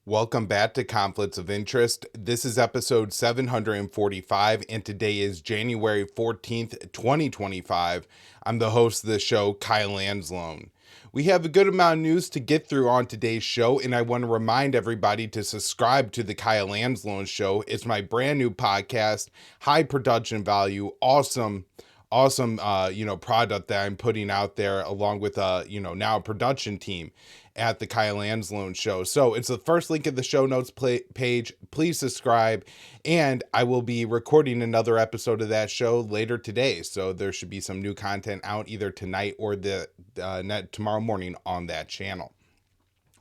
Welcome back to Conflicts of Interest. This is episode 745, and today is January 14th, 2025. I'm the host of the show, Kyle Anzalone. We have a good amount of news to get through on today's show, and I want to remind everybody to subscribe to the Kyle Anzalone Show. It's my brand new podcast, high production value, awesome product that I'm putting out there along with now a production team at the Kyle Anzalone Show. So it's the first link in the show notes page. Please subscribe, and I will be recording another episode of that show later today. So there should be some new content out either tonight or tomorrow morning on that channel.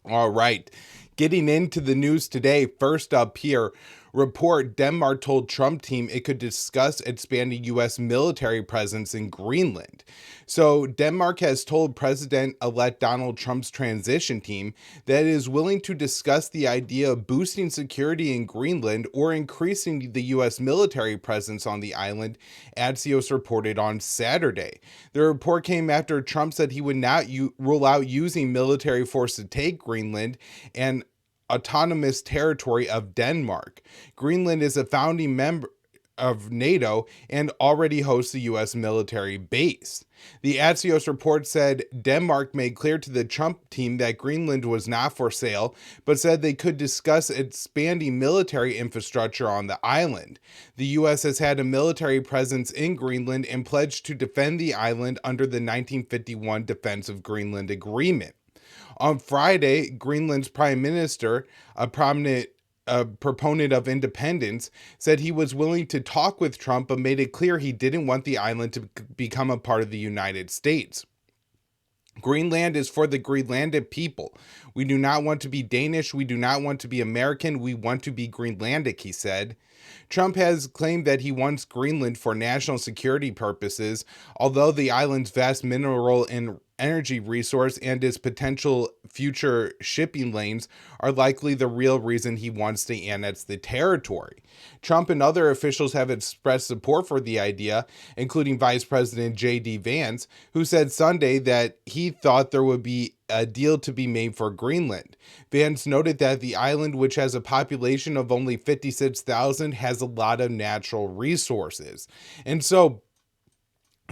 All right, getting into the news today. First up here, report Denmark told Trump team it could discuss expanding U.S. military presence in Greenland. So Denmark has told President-elect Donald Trump's transition team that it is willing to discuss the idea of boosting security in Greenland or increasing the U.S. military presence on the island, Axios reported on Saturday. The report came after Trump said he would not rule out using military force to take Greenland and autonomous territory of Denmark. Greenland is a founding member of NATO and already hosts a U.S. military base. The Axios report said Denmark made clear to the Trump team that Greenland was not for sale, but said they could discuss expanding military infrastructure on the island. The U.S. has had a military presence in Greenland and pledged to defend the island under the 1951 Defense of Greenland Agreement. On Friday, Greenland's prime minister, a proponent of independence, said he was willing to talk with Trump, but made it clear he didn't want the island to become a part of the United States. Greenland is for the Greenlandic people. We do not want to be Danish. We do not want to be American. We want to be Greenlandic, he said. Trump has claimed that he wants Greenland for national security purposes, although the island's vast mineral and energy resource and its potential future shipping lanes are likely the real reason he wants to annex the territory. Trump and other officials have expressed support for the idea, including Vice President J.D. Vance, who said Sunday that he thought there would be a deal to be made for Greenland. Vance noted that the island, which has a population of only 56,000, has a lot of natural resources. And so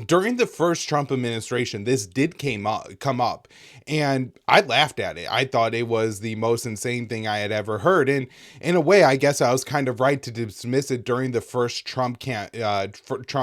during the first Trump administration, this did come up, and I laughed at it. I thought it was the most insane thing I had ever heard, and in a way, I guess I was kind of right to dismiss it during the first Trump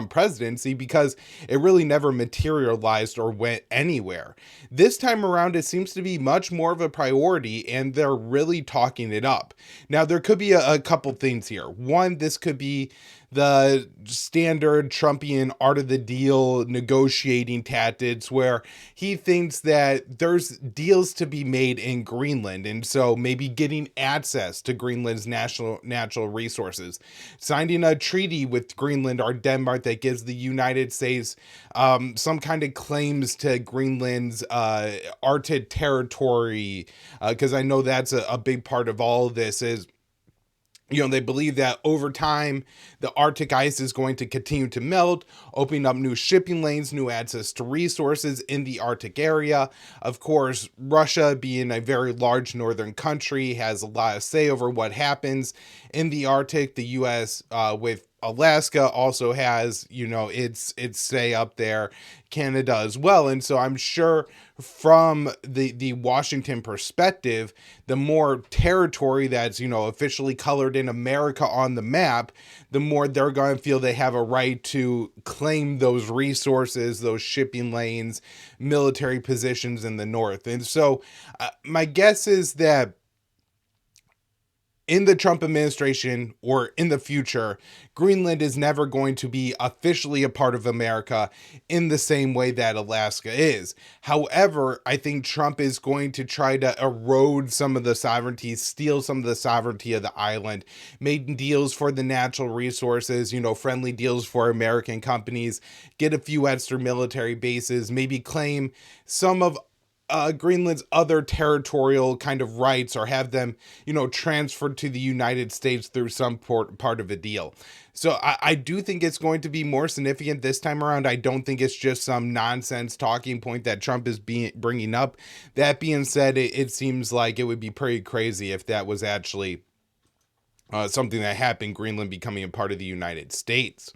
presidency because it really never materialized or went anywhere. This time around, it seems to be much more of a priority, and they're really talking it up. Now, there could be a couple things here. One, this could be the standard Trumpian art of the deal negotiating tactics where he thinks that there's deals to be made in Greenland, and so maybe getting access to Greenland's natural resources, signing a treaty with Greenland or Denmark that gives the United States some kind of claims to Greenland's Arctic territory, because I know that's a big part of all of this is, they believe that over time, the Arctic ice is going to continue to melt, opening up new shipping lanes, new access to resources in the Arctic area. Of course, Russia, being a very large northern country, has a lot of say over what happens in the Arctic. The U.S. With Alaska also has, its say up there, Canada as well. And so I'm sure from the Washington perspective, the more territory that's, officially colored in America on the map, the more they're going to feel they have a right to claim those resources, those shipping lanes, military positions in the north. And so my guess is that in the Trump administration or in the future, Greenland is never going to be officially a part of America in the same way that Alaska is. However, I think Trump is going to try to erode some of the sovereignty, steal some of the sovereignty of the island, make deals for the natural resources, friendly deals for American companies, get a few extra military bases, maybe claim some of Greenland's other territorial kind of rights, or have them, transferred to the United States through some part of a deal. So I do think it's going to be more significant this time around. I don't think it's just some nonsense talking point that Trump is bringing up. That being said, it seems like it would be pretty crazy if that was actually something that happened, Greenland becoming a part of the United States.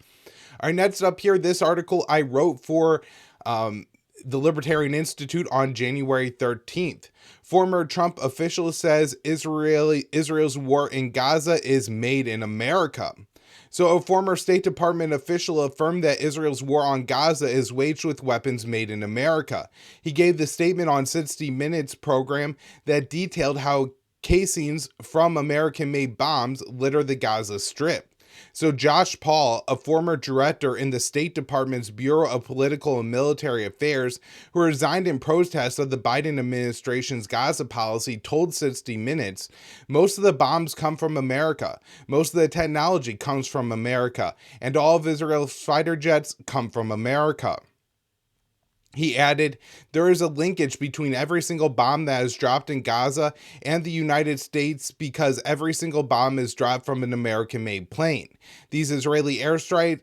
All right, next up here, this article I wrote for the Libertarian Institute on January 13th. Former Trump official says Israel's war in Gaza is made in America. So a former State Department official affirmed that Israel's war on Gaza is waged with weapons made in America. He gave the statement on 60 Minutes program that detailed how casings from American-made bombs litter the Gaza Strip. So Josh Paul, a former director in the State Department's Bureau of Political and Military Affairs, who resigned in protest of the Biden administration's Gaza policy, told 60 Minutes, most of the bombs come from America, most of the technology comes from America, and all of Israel's fighter jets come from America. He added, there is a linkage between every single bomb that is dropped in Gaza and the United States because every single bomb is dropped from an American-made plane. These Israeli airstrikes,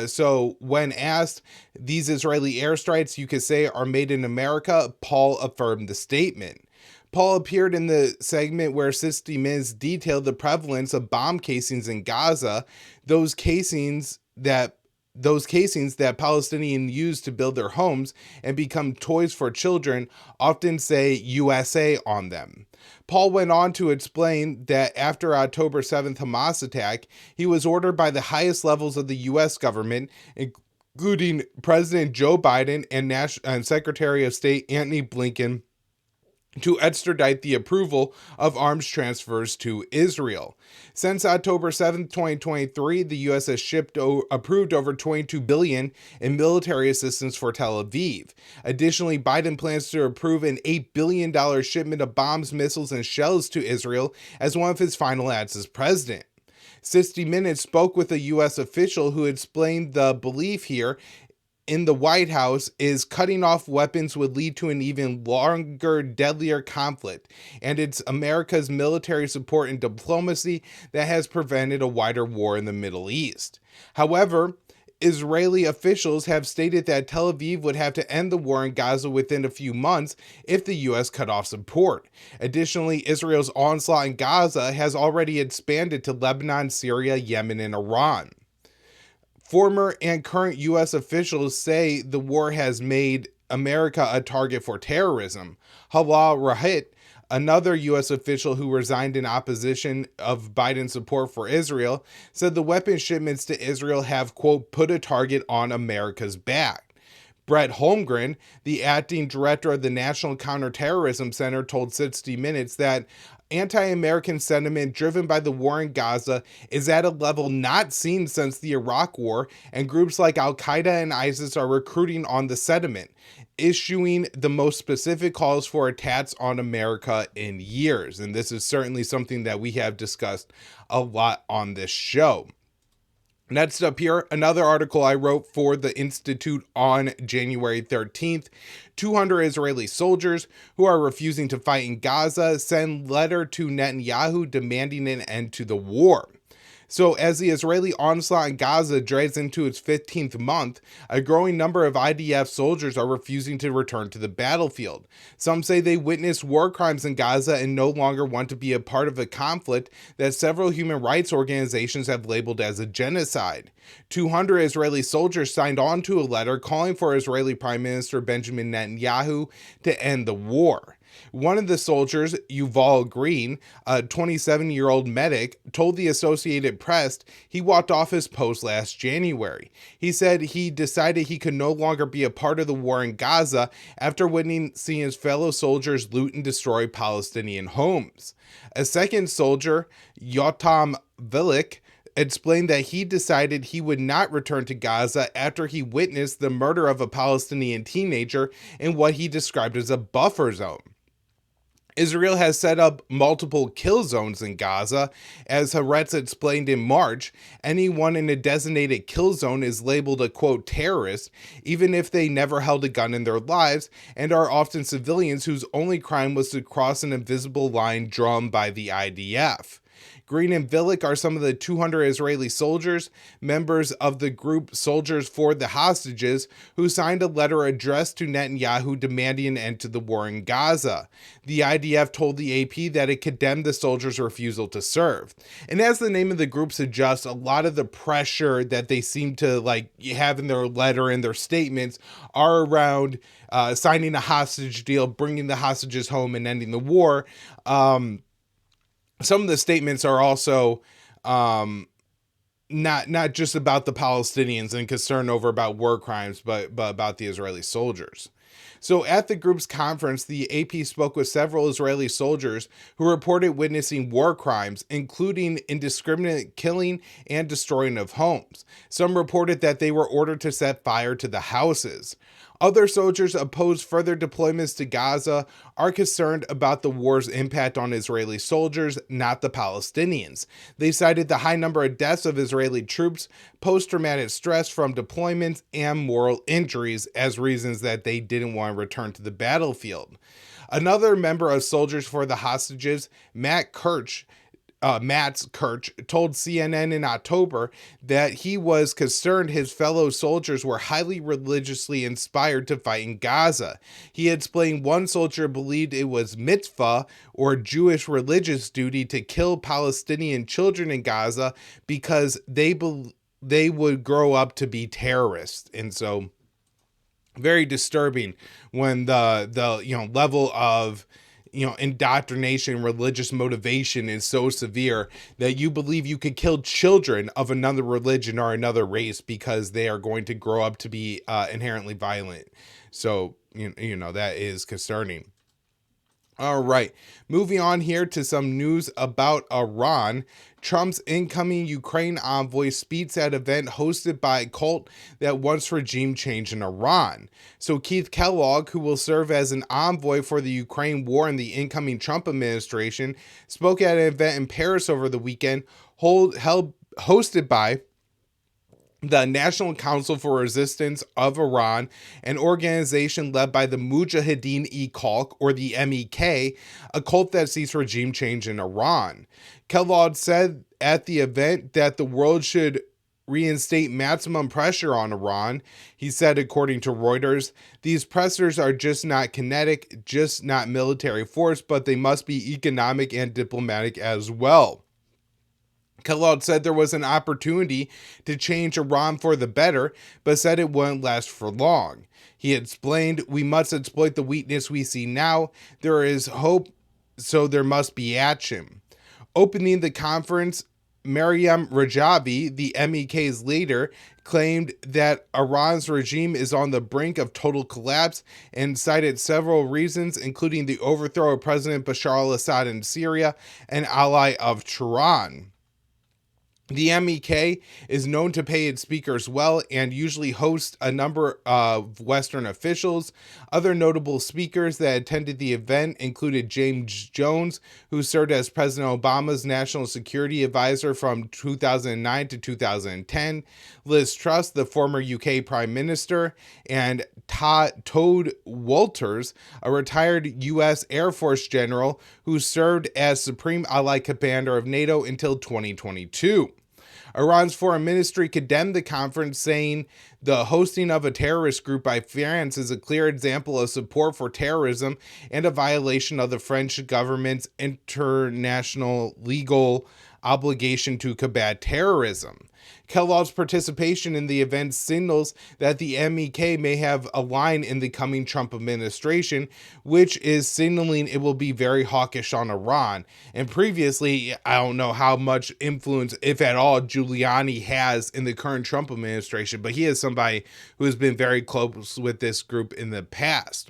so when asked, these Israeli airstrikes, you could say, are made in America, Paul affirmed the statement. Paul appeared in the segment where 60 Minutes detailed the prevalence of bomb casings in Gaza, those casings that Palestinians use to build their homes and become toys for children often say USA on them. Paul went on to explain that after October 7th Hamas attack, he was ordered by the highest levels of the U.S. government, including President Joe Biden and Secretary of State Antony Blinken, to extradite the approval of arms transfers to Israel. Since October 7, 2023, the U.S. has approved over $22 billion in military assistance for Tel Aviv. Additionally, Biden plans to approve an $8 billion shipment of bombs, missiles, and shells to Israel as one of his final acts as president. 60 Minutes spoke with a U.S. official who explained the belief here in the White House is cutting off weapons would lead to an even longer, deadlier conflict, and it's America's military support and diplomacy that has prevented a wider war in the Middle East. However, Israeli officials have stated that Tel Aviv would have to end the war in Gaza within a few months if the U.S. cut off support. Additionally, Israel's onslaught in Gaza has already expanded to Lebanon, Syria, Yemen, and Iran. Former and current U.S. officials say the war has made America a target for terrorism. Halal Rahit, another U.S. official who resigned in opposition of Biden's support for Israel, said the weapon shipments to Israel have, quote, put a target on America's back. Brett Holmgren, the acting director of the National Counterterrorism Center, told 60 Minutes that anti-American sentiment driven by the war in Gaza is at a level not seen since the Iraq War, and groups like Al-Qaeda and ISIS are recruiting on the sentiment, issuing the most specific calls for attacks on America in years. And this is certainly something that we have discussed a lot on this show. Next up here, another article I wrote for the Institute on January 13th. 200 Israeli soldiers who are refusing to fight in Gaza send letter to Netanyahu demanding an end to the war. So as the Israeli onslaught in Gaza drags into its 15th month, a growing number of IDF soldiers are refusing to return to the battlefield. Some say they witnessed war crimes in Gaza and no longer want to be a part of a conflict that several human rights organizations have labeled as a genocide. 200 Israeli soldiers signed on to a letter calling for Israeli Prime Minister Benjamin Netanyahu to end the war. One of the soldiers, Yuval Green, a 27-year-old medic, told the Associated Press he walked off his post last January. He said he decided he could no longer be a part of the war in Gaza after witnessing his fellow soldiers loot and destroy Palestinian homes. A second soldier, Yotam Vilik, explained that he decided he would not return to Gaza after he witnessed the murder of a Palestinian teenager in what he described as a buffer zone. Israel has set up multiple kill zones in Gaza. As Haaretz explained in March, anyone in a designated kill zone is labeled a, quote, terrorist, even if they never held a gun in their lives, and are often civilians whose only crime was to cross an invisible line drawn by the IDF. Green and Villick are some of the 200 Israeli soldiers, members of the group Soldiers for the Hostages, who signed a letter addressed to Netanyahu demanding an end to the war in Gaza. The IDF told the AP that it condemned the soldiers' refusal to serve. And as the name of the group suggests, a lot of the pressure that they seem to have in their letter and their statements are around signing a hostage deal, bringing the hostages home, and ending the war. Some of the statements are also not just about the Palestinians and concern over about war crimes, but about the Israeli soldiers. So at the group's conference, the AP spoke with several Israeli soldiers who reported witnessing war crimes, including indiscriminate killing and destroying of homes. Some reported that they were ordered to set fire to the houses. Other soldiers opposed further deployments to Gaza, are concerned about the war's impact on Israeli soldiers, not the Palestinians. They cited the high number of deaths of Israeli troops, post-traumatic stress from deployments, and moral injuries as reasons that they didn't want to return to the battlefield. Another member of Soldiers for the Hostages, Mats Kirch, told CNN in October that he was concerned his fellow soldiers were highly religiously inspired to fight in Gaza. He explained one soldier believed it was mitzvah, or Jewish religious duty, to kill Palestinian children in Gaza because they would grow up to be terrorists. And so very disturbing when the level of indoctrination, religious motivation is so severe that you believe you could kill children of another religion or another race because they are going to grow up to be inherently violent. So, that is concerning. All right, moving on here to some news about Iran. Trump's incoming Ukraine envoy speaks at an event hosted by a cult that wants regime change in Iran. So Keith Kellogg, who will serve as an envoy for the Ukraine war in the incoming Trump administration, spoke at an event in Paris over the weekend, hosted by the National Council for Resistance of Iran, an organization led by the Mujahideen-e-Khalq, or the MEK, a cult that seeks regime change in Iran. Kellogg said at the event that the world should reinstate maximum pressure on Iran. He said, according to Reuters, these pressures are just not kinetic, just not military force, but they must be economic and diplomatic as well. Kellogg said there was an opportunity to change Iran for the better, but said it wouldn't last for long. He explained, we must exploit the weakness we see now. There is hope, so there must be action. Opening the conference, Maryam Rajavi, the MEK's leader, claimed that Iran's regime is on the brink of total collapse and cited several reasons, including the overthrow of President Bashar al-Assad in Syria, an ally of Tehran. The MEK is known to pay its speakers well and usually hosts a number of Western officials. Other notable speakers that attended the event included James Jones, who served as President Obama's national security advisor from 2009 to 2010, Liz Truss, the former UK Prime Minister, and Todd Walters, a retired U.S. Air Force general who served as Supreme Allied Commander of NATO until 2022. Iran's foreign ministry condemned the conference, saying the hosting of a terrorist group by France is a clear example of support for terrorism and a violation of the French government's international legal obligation to combat terrorism. Kellogg's participation in the event signals that the MEK may have a line in the coming Trump administration, which is signaling it will be very hawkish on Iran. And previously, I don't know how much influence, if at all, Giuliani has in the current Trump administration, but he is somebody who has been very close with this group in the past.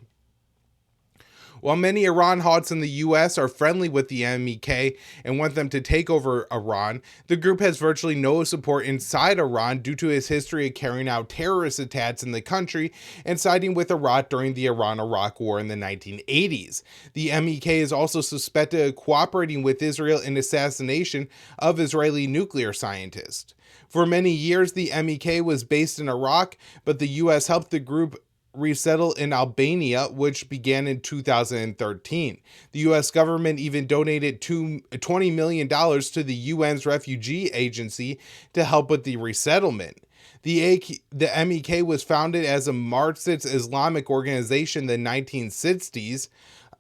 While many Iran hots in the US are friendly with the MEK and want them to take over Iran, the group has virtually no support inside Iran due to its history of carrying out terrorist attacks in the country and siding with Iraq during the Iran-Iraq War in the 1980s. The MEK is also suspected of cooperating with Israel in assassination of Israeli nuclear scientists. For many years, the MEK was based in Iraq, but the US helped the group resettle in Albania, which began in 2013. The US government even donated $20 million to the UN's refugee agency to help with the resettlement. The MEK was founded as a Marxist Islamic organization in the 1960s,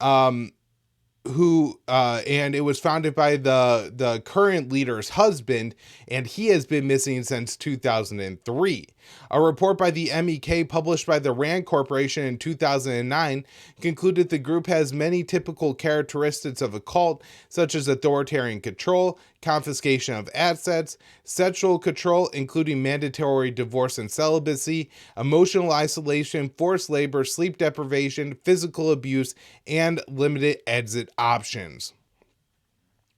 and it was founded by the current leader's husband, and he has been missing since 2003. A report by the MEK published by the RAND Corporation in 2009 concluded the group has many typical characteristics of a cult, such as authoritarian control, confiscation of assets, sexual control, including mandatory divorce and celibacy, emotional isolation, forced labor, sleep deprivation, physical abuse, and limited exit options.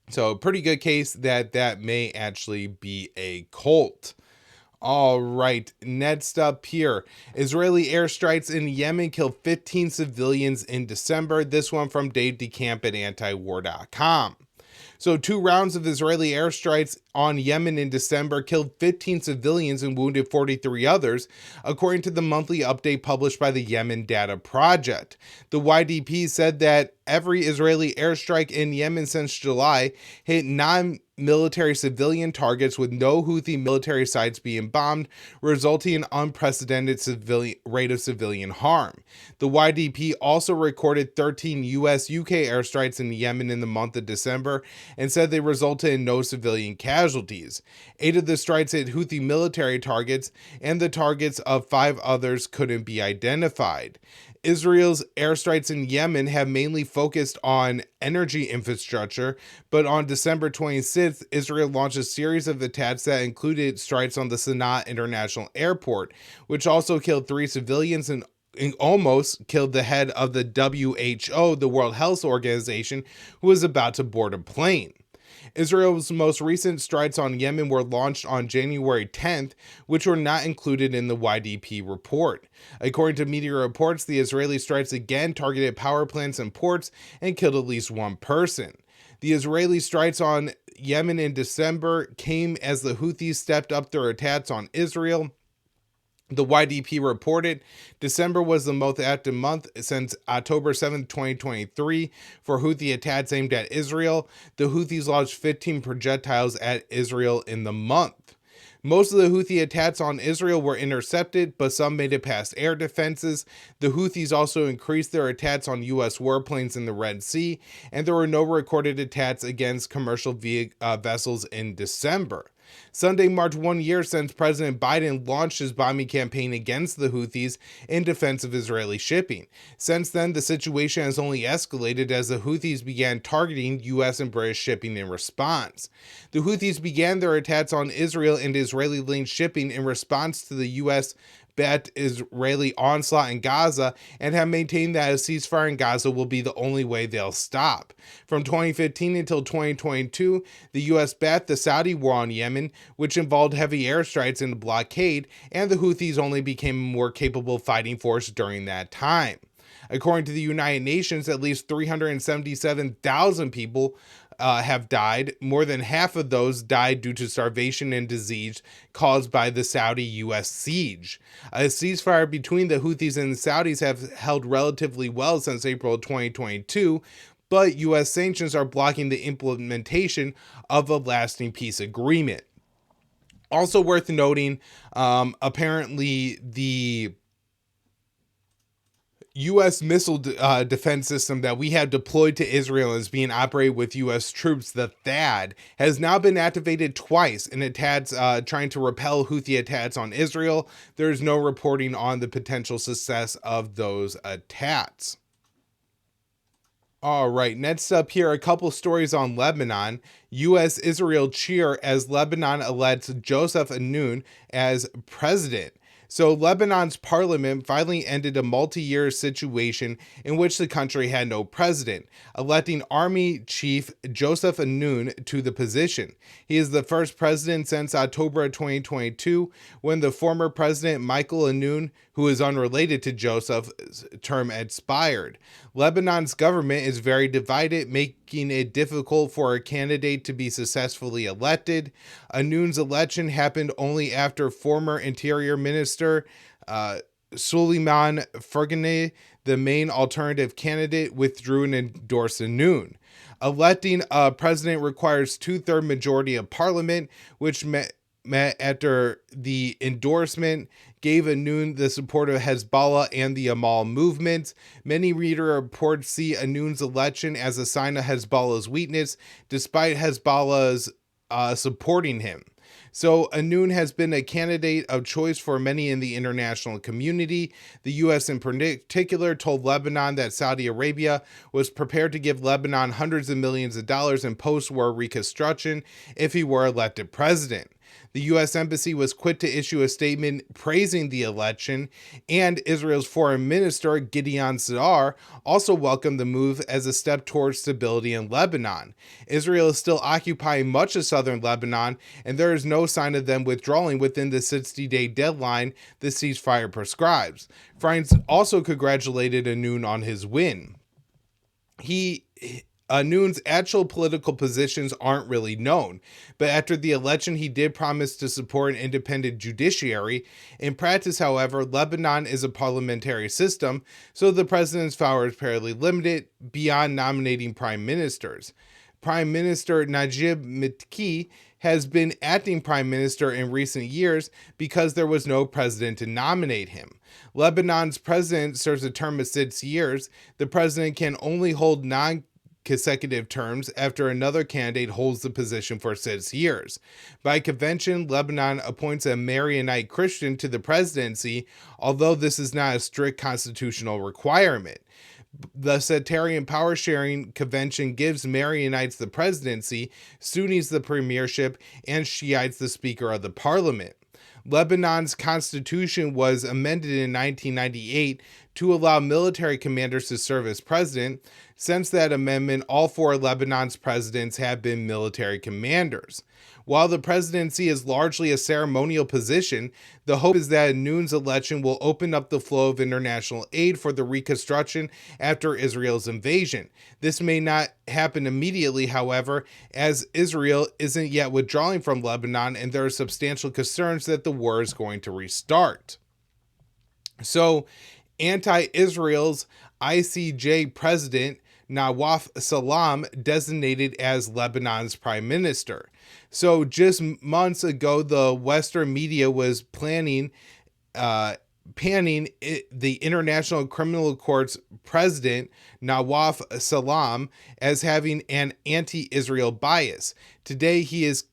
So a pretty good case that may actually be a cult. All right, next up here, Israeli airstrikes in Yemen killed 15 civilians in December. This one from Dave DeCamp at antiwar.com. So 2 rounds of Israeli airstrikes on Yemen in December killed 15 civilians and wounded 43 others, according to the monthly update published by the Yemen Data Project. The YDP said that every Israeli airstrike in Yemen since July hit non-military civilian targets, with no Houthi military sites being bombed, resulting in unprecedented rate of civilian harm. The YDP also recorded 13 US-UK airstrikes in Yemen in the month of December and said they resulted in no civilian casualties. 8 of the strikes hit Houthi military targets, and the targets of 5 others couldn't be identified. Israel's airstrikes in Yemen have mainly focused on energy infrastructure, but on December 26th, Israel launched a series of attacks that included strikes on the Sana'a International Airport, which also killed 3 civilians and almost killed the head of the WHO, the World Health Organization, who was about to board a plane. Israel's most recent strikes on Yemen were launched on January 10th, which were not included in the YDP report. According to media reports, the Israeli strikes again targeted power plants and ports and killed at least 1 person. The Israeli strikes on Yemen in December came as the Houthis stepped up their attacks on Israel. The YDP reported December was the most active month since October 7, 2023 for Houthi attacks aimed at Israel. The Houthis launched 15 projectiles at Israel in the month. Most of the Houthi attacks on Israel were intercepted, but some made it past air defenses. The Houthis also increased their attacks on U.S. warplanes in the Red Sea, and there were no recorded attacks against commercial vessels in December. Sunday marked 1 year since President Biden launched his bombing campaign against the Houthis in defense of Israeli shipping. Since then, the situation has only escalated as the Houthis began targeting U.S. and British shipping in response. The Houthis began their attacks on Israel and Israeli-linked shipping in response to the U.S.-backed Israeli onslaught in Gaza, and have maintained that a ceasefire in Gaza will be the only way they'll stop. From 2015 until 2022, the U.S. backed the Saudi war on Yemen, which involved heavy airstrikes and a blockade, and the Houthis only became a more capable fighting force during that time. According to the United Nations, at least 377,000 people have died. More than half of those died due to starvation and disease caused by the Saudi-U.S. siege. A ceasefire between the Houthis and the Saudis have held relatively well since April 2022, but U.S. sanctions are blocking the implementation of a lasting peace agreement. Also worth noting, apparently the U.S. missile defense system that we have deployed to Israel is being operated with U.S. troops, the THAAD, has now been activated twice in attacks trying to repel Houthi attacks on Israel. There is no reporting on the potential success of those attacks. All right, next up here, a couple stories on Lebanon. U.S.-Israel cheer as Lebanon elects Joseph Aoun as president. So Lebanon's parliament finally ended a multi-year situation in which the country had no president, electing Army Chief Joseph Anoun to the position. He is the first president since October of 2022, when the former president Michael Anoun, who is unrelated to Joseph's term, expired. Lebanon's government is very divided, making it difficult for a candidate to be successfully elected. Anoun's election happened only after former Interior Minister Suleiman Fergane, the main alternative candidate, withdrew and endorsed Anoun. Electing a president requires two-thirds majority of parliament, which met after the endorsement gave Anoun the support of Hezbollah and the Amal movement. Many media reports see Anoun's election as a sign of Hezbollah's weakness, despite Hezbollah's supporting him. So Anoun has been a candidate of choice for many in the international community. The U.S. in particular told Lebanon that Saudi Arabia was prepared to give Lebanon hundreds of millions of dollars in post-war reconstruction if he were elected president. The U.S. Embassy was quick to issue a statement praising the election, and Israel's Foreign Minister Gideon Saar also welcomed the move as a step towards stability in Lebanon. Israel is still occupying much of southern Lebanon, and there is no sign of them withdrawing within the 60-day deadline the ceasefire prescribes. France also congratulated Anoun on his win. Anoun's actual political positions aren't really known, but after the election, he did promise to support an independent judiciary. In practice, however, Lebanon is a parliamentary system, so the president's power is fairly limited beyond nominating prime ministers. Prime Minister Najib Mikati has been acting prime minister in recent years because there was no president to nominate him. Lebanon's president serves a term of 6 years. The president can only hold consecutive terms after another candidate holds the position for 6 years. By convention, Lebanon appoints a Maronite Christian to the presidency, although this is not a strict constitutional requirement. The sectarian power-sharing convention gives Maronites the presidency, Sunnis the premiership, and Shiites the Speaker of the Parliament. Lebanon's constitution was amended in 1998 to allow military commanders to serve as president. Since that amendment, all 4 of Lebanon's presidents have been military commanders. While the presidency is largely a ceremonial position, the hope is that Anoun's election will open up the flow of international aid for the reconstruction after Israel's invasion. This may not happen immediately, however, as Israel isn't yet withdrawing from Lebanon, and there are substantial concerns that the war is going to restart. So, anti-Israel's ICJ president Nawaf Salam designated as Lebanon's prime minister. So just months ago, the Western media was panning the International Criminal Court's president, Nawaf Salam, as having an anti-Israel bias. Today, he is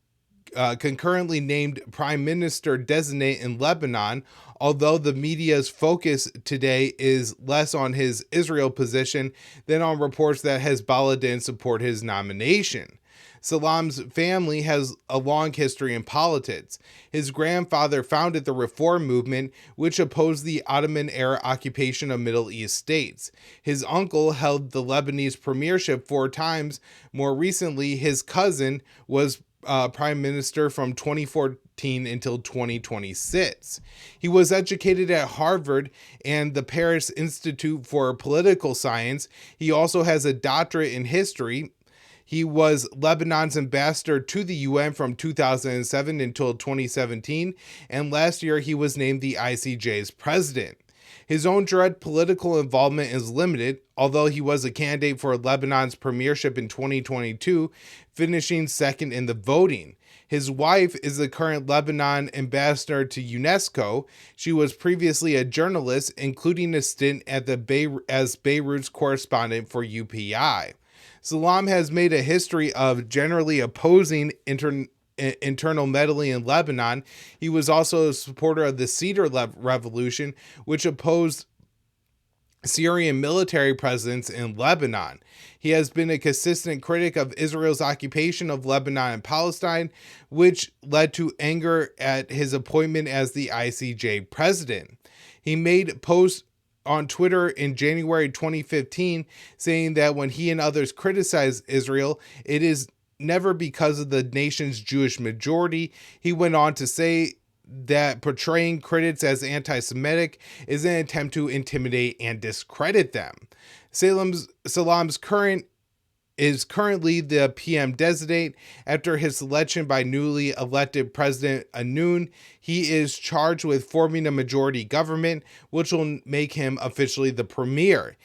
concurrently named prime minister designate in Lebanon, although the media's focus today is less on his Israel position than on reports that Hezbollah didn't support his nomination. Salam's family has a long history in politics. His grandfather founded the Reform Movement, which opposed the Ottoman-era occupation of Middle East states. His uncle held the Lebanese premiership 4 times. More recently, his cousin was prime minister from 2014 until 2026. He was educated at Harvard and the Paris Institute for Political Science. He also has a doctorate in history. He was Lebanon's ambassador to the UN from 2007 until 2017, and last year he was named the ICJ's president. His own direct political involvement is limited, although he was a candidate for Lebanon's premiership in 2022, finishing second in the voting. His wife is the current Lebanon ambassador to UNESCO. She was previously a journalist, including a stint at as Beirut's correspondent for UPI. Salam has made a history of generally opposing internal meddling in Lebanon. He was also a supporter of the Cedar Revolution, which opposed Syrian military presence in Lebanon. He has been a consistent critic of Israel's occupation of Lebanon and Palestine, which led to anger at his appointment as the ICJ president. He made posts on Twitter in January 2015 saying that when he and others criticize Israel, it is never because of the nation's Jewish majority. He went on to say that portraying critics as anti-Semitic is an attempt to intimidate and discredit them. Salam's currently the PM designate. After his selection by newly elected President Anoun, he is charged with forming a majority government, which will make him officially the premier.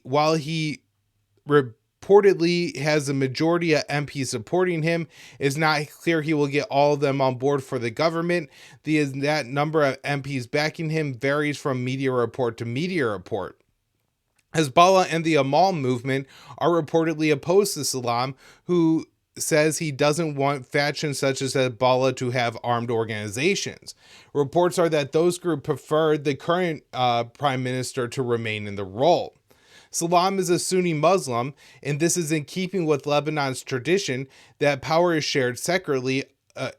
While he reportedly has a majority of MPs supporting him, it's not clear he will get all of them on board for the government. That number of MPs backing him varies from media report to media report. Hezbollah and the Amal movement are reportedly opposed to Salam, who says he doesn't want factions such as Hezbollah to have armed organizations. Reports are that those groups preferred the current prime minister to remain in the role. Salam is a Sunni Muslim, and this is in keeping with Lebanon's tradition that power is shared separately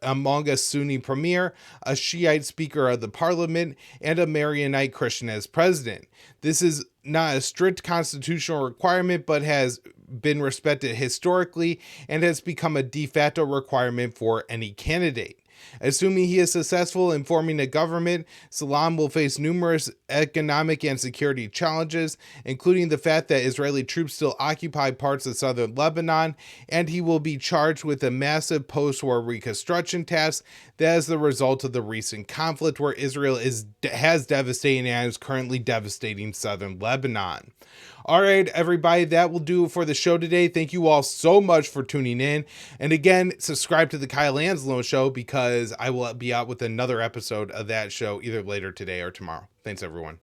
among a Sunni premier, a Shiite speaker of the parliament, and a Maronite Christian as president. This is not a strict constitutional requirement, but has been respected historically and has become a de facto requirement for any candidate. Assuming he is successful in forming a government, Salam will face numerous economic and security challenges, including the fact that Israeli troops still occupy parts of southern Lebanon, and he will be charged with a massive post-war reconstruction task that is the result of the recent conflict where Israel has devastated and is currently devastating southern Lebanon. All right, everybody, that will do it for the show today. Thank you all so much for tuning in. And again, subscribe to the Kyle Anzalone Show because I will be out with another episode of that show either later today or tomorrow. Thanks, everyone.